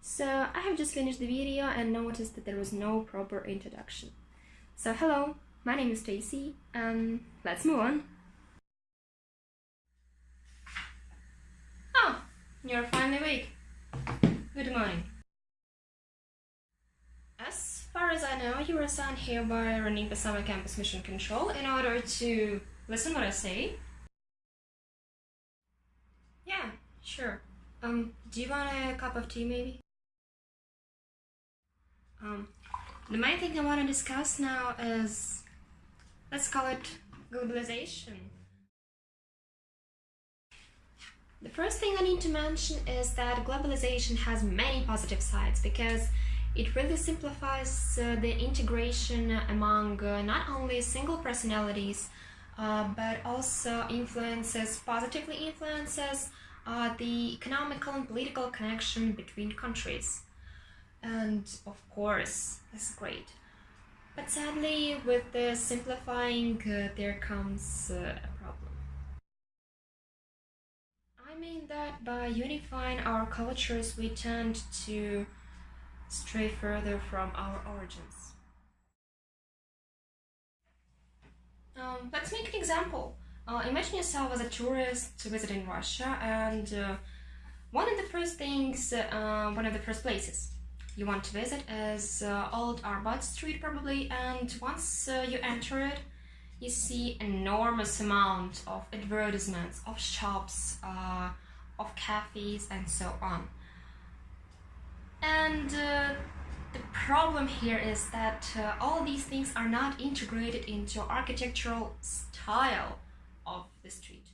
So I have just finished the video and noticed that there was no proper introduction. So hello, my name is Stacy, and let's move on. Oh, you're finally awake. Good morning. As far as I know, you were assigned here by RANEPA Summer Camous Mission Control in order to listen what I say. Yeah, sure. Do you want a cup of tea maybe? The main thing I want to discuss now is, let's call it globalization. The first thing I need to mention is that globalization has many positive sides because it really simplifies the integration among not only single personalities but also positively influences the economical and political connection between countries. And of course, that's great. But sadly, with the simplifying, there comes a problem. I mean that by unifying our cultures, we tend to stray further from our origins. Let's make an example. Imagine yourself as a tourist visiting Russia, and one of the first places you want to visit is Old Arbat Street probably, and once you enter it, you see enormous amount of advertisements, of shops, of cafes, and so on. And the problem here is that all these things are not integrated into architectural style of the street.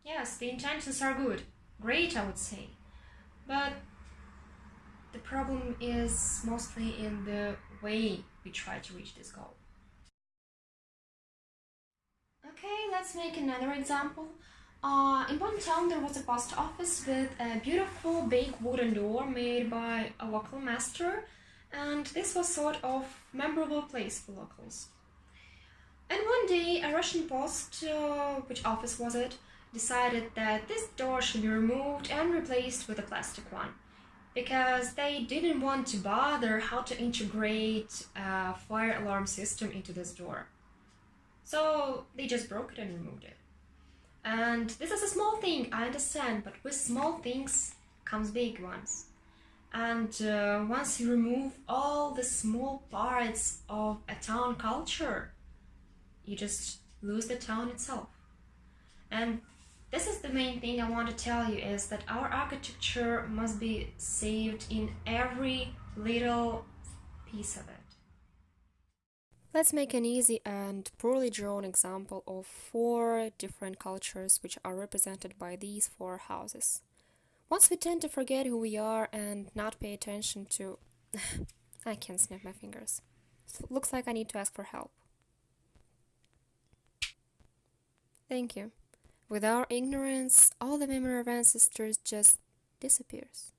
Yes, the intentions are good, great I would say, but the problem is mostly in the way we try to reach this goal. Okay, let's make another example. In one town there was a post office with a beautiful big wooden door made by a local master, and this was sort of memorable place for locals. And one day a Russian post, which office was it, decided that this door should be removed and replaced with a plastic one, because they didn't want to bother how to integrate a fire alarm system into this door. So they just broke it and removed it. And this is a small thing, I understand, but with small things comes big ones. And once you remove all the small parts of a town culture, you just lose the town itself. And this is the main thing I want to tell you, is that our architecture must be saved in every little piece of it. Let's make an easy and poorly drawn example of 4 different cultures which are represented by these 4 houses. Once we tend to forget who we are and not pay attention to... I can't snap my fingers. Looks like I need to ask for help. Thank you. With our ignorance, all the memory of ancestors just disappears.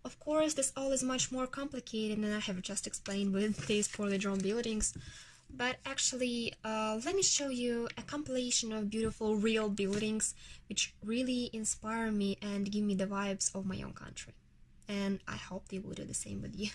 Of course, this all is much more complicated than I have just explained with these poorly drawn buildings, but actually, let me show you a compilation of beautiful real buildings which really inspire me and give me the vibes of my own country. And I hope they will do the same with you.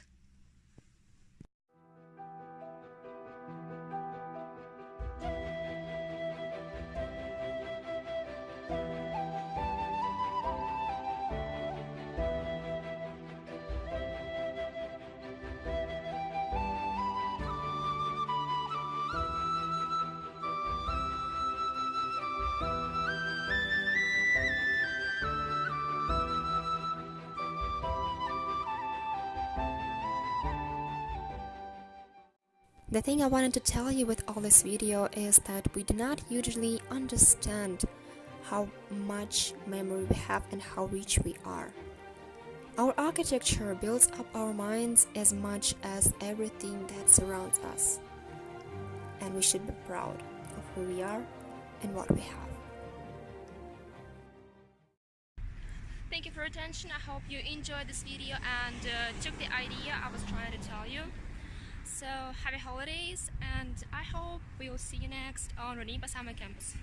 The thing I wanted to tell you with all this video is that we do not usually understand how much memory we have and how rich we are. Our architecture builds up our minds as much as everything that surrounds us. And we should be proud of who we are and what we have. Thank you for your attention. I hope you enjoyed this video and took the idea I was trying to tell you. So happy holidays, and I hope we will see you next on RANEPA Summer Camous.